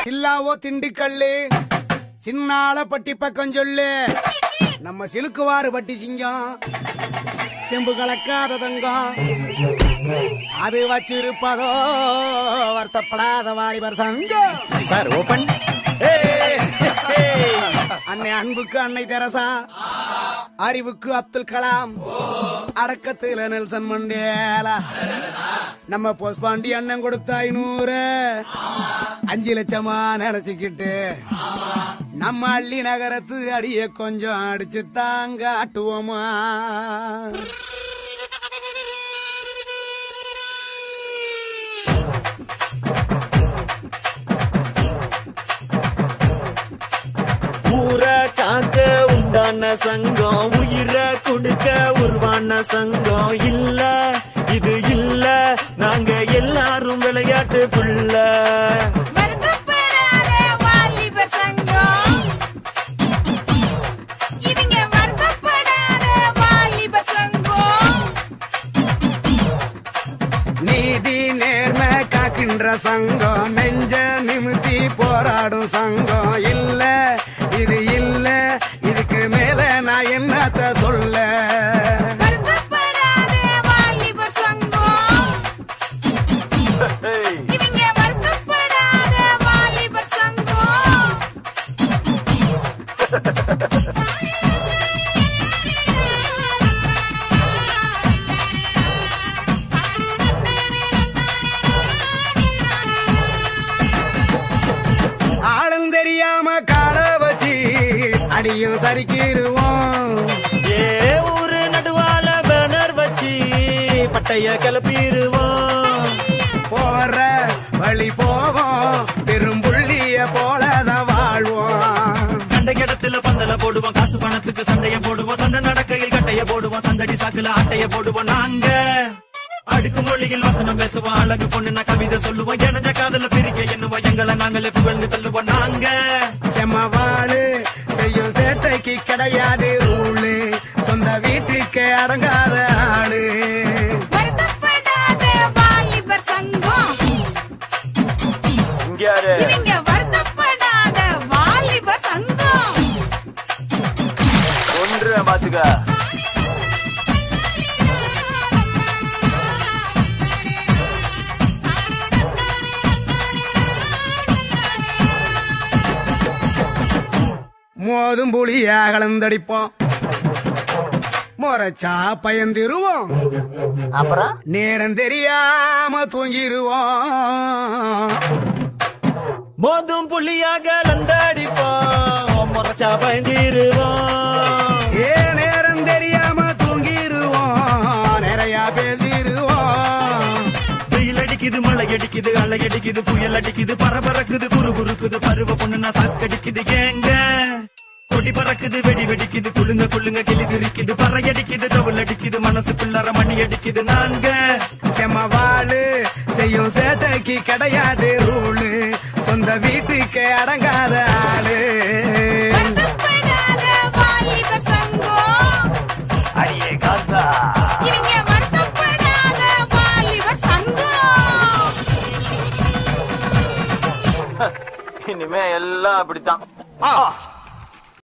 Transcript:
இல்லாவோ திண்டுக்கல்லு சின்னால பட்டி பக்கம் சொல்லு நம்ம சிலுக்குவாறு பட்டி சிங்கம் செம்பு கலக்காத தங்கம் அது வச்சிருப்பதோ வருத்தப்படாத வாலிபர் சங்கம் சார் ஓபன் அன்னை அன்புக்கு அன்னை தெரசா அறிவுக்கு அப்துல் கலாம் அடக்கத்துல நெல்சன் மண்டேலா நம்ம போஸ்பாண்டி அண்ணன் கொடுத்த 500 5 லட்சமா நினைச்சுக்கிட்டு நம்ம அள்ளி நகரத்து அடிய கொஞ்சம் அடிச்சு தாங்க ஆட்டுவோமா காக்க உண்டான சங்கம் உயிரை கொடுக்க உருவான சங்கம் இல்ல இது இல்ல நாங்க எல்லாரும் விளையாட்டுக்குள்ள நீதி நேர்மை காக்கின்ற சங்கம் நெஞ்ச நிமித்தி போராடும் சங்கம் இல்ல இது இல்ல இதுக்கு மேல நான் என்னத்த சொல்ல ஆளும் தெரியாம கால வச்சு அடியும் சரிக்கிருவோம் ஏ ஊரு நடுவால பேனர் வச்சு பட்டைய கிளப்பிடுவோம் போற வழி போவோம் பெரும்புள்ளிய போலதான் வாழ்வோம் கண்ட இடத்துல பந்தல போடுவோம் காசு பணத்துக்கு சண்டைய போடுவோம் சண்டை நடக்கையில் கட்டைய போடுவோம் சந்தடி சாக்குல ஆட்டைய போடுவோம் நாங்க அடுக்கு மொழியில் வசனம் பேசுவோம் அழகு பொண்ணு கவிதை சொல்லுவோம் எனஞ்ச காதல பிரிக்க என்னுவோம் எங்களை நாங்களே புகழ்ந்து தள்ளுவோம் நாங்க செம்மவாளு செய்யும் சேட்டைக்கு கிடையாது ஊழு சொந்த வீட்டுக்கு அடங்காத ஆளு ஒன்று பாத்துக்க மோதும் புளியா கலந்தடிப்போம் முறைச்சா பயந்திருவோம் அப்புறம் நேரம் தெரியாம தூங்கிருவோம் மோதும் புள்ளியாக லந்தடிப்போம் முறைச்சா பயந்திருவோம் ஏ நேரம் தெரியாம தூங்கிருவோம் நிறைய பேசிருவோம் வெயில் அடிக்குது மழை அடிக்குது அலை அடிக்குது புயல் அடிக்குது பரபரக்குது குறு குறுக்குது பருவ பொண்ணுனா சாக்கடிக்குது ஏங்க கொடி பறக்குது வெடி வெடிக்குது குளுங்க குளுங்க கிளி சிரிக்குது பறை அடிக்குது தவுள் அடிக்குது மனசுக்குள்ளார மணி அடிக்குது நாங்க செம்மவாளு செய்யும் சேட்டைக்கு கிடையாது ரூலு சொந்த வீட்டுக்கு அடங்காத ஆளு அடியே காத்தா இனிமே எல்லாம் அப்படித்தான்